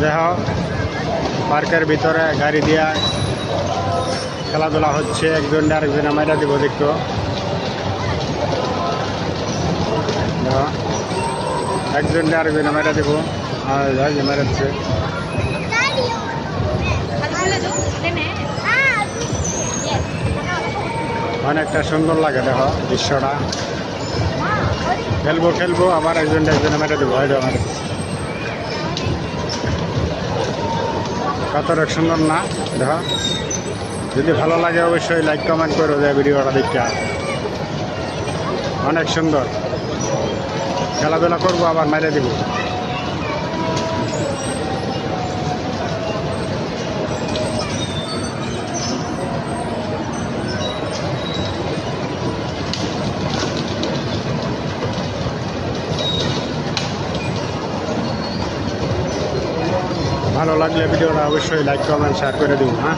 দেখো পার্কের ভিতরে গাড়ি দিয়া খেলাধুলা হচ্ছে, একজন আরেকজনে মাইরা দিব দেখতো। দেখো একজন আরেকজনে মাইরা দিব, আর মারাচ্ছে অনেকটা সুন্দর লাগে। দেখো দৃশ্যটা, খেলবো খেলবো আবার একজন মেরে দেবো, হয়তো আমার কতটা সুন্দর না। দেখো যদি ভালো লাগে অবশ্যই লাইক কমেন্ট করো যে ভিডিওটা দেখতে। অনেক সুন্দর খেলাধুলা করবো আবার মেরে দিব। ভালো লাগলে ভিডিওটা অবশ্যই লাইক কমেন্ট শেয়ার করে দিব। হ্যাঁ।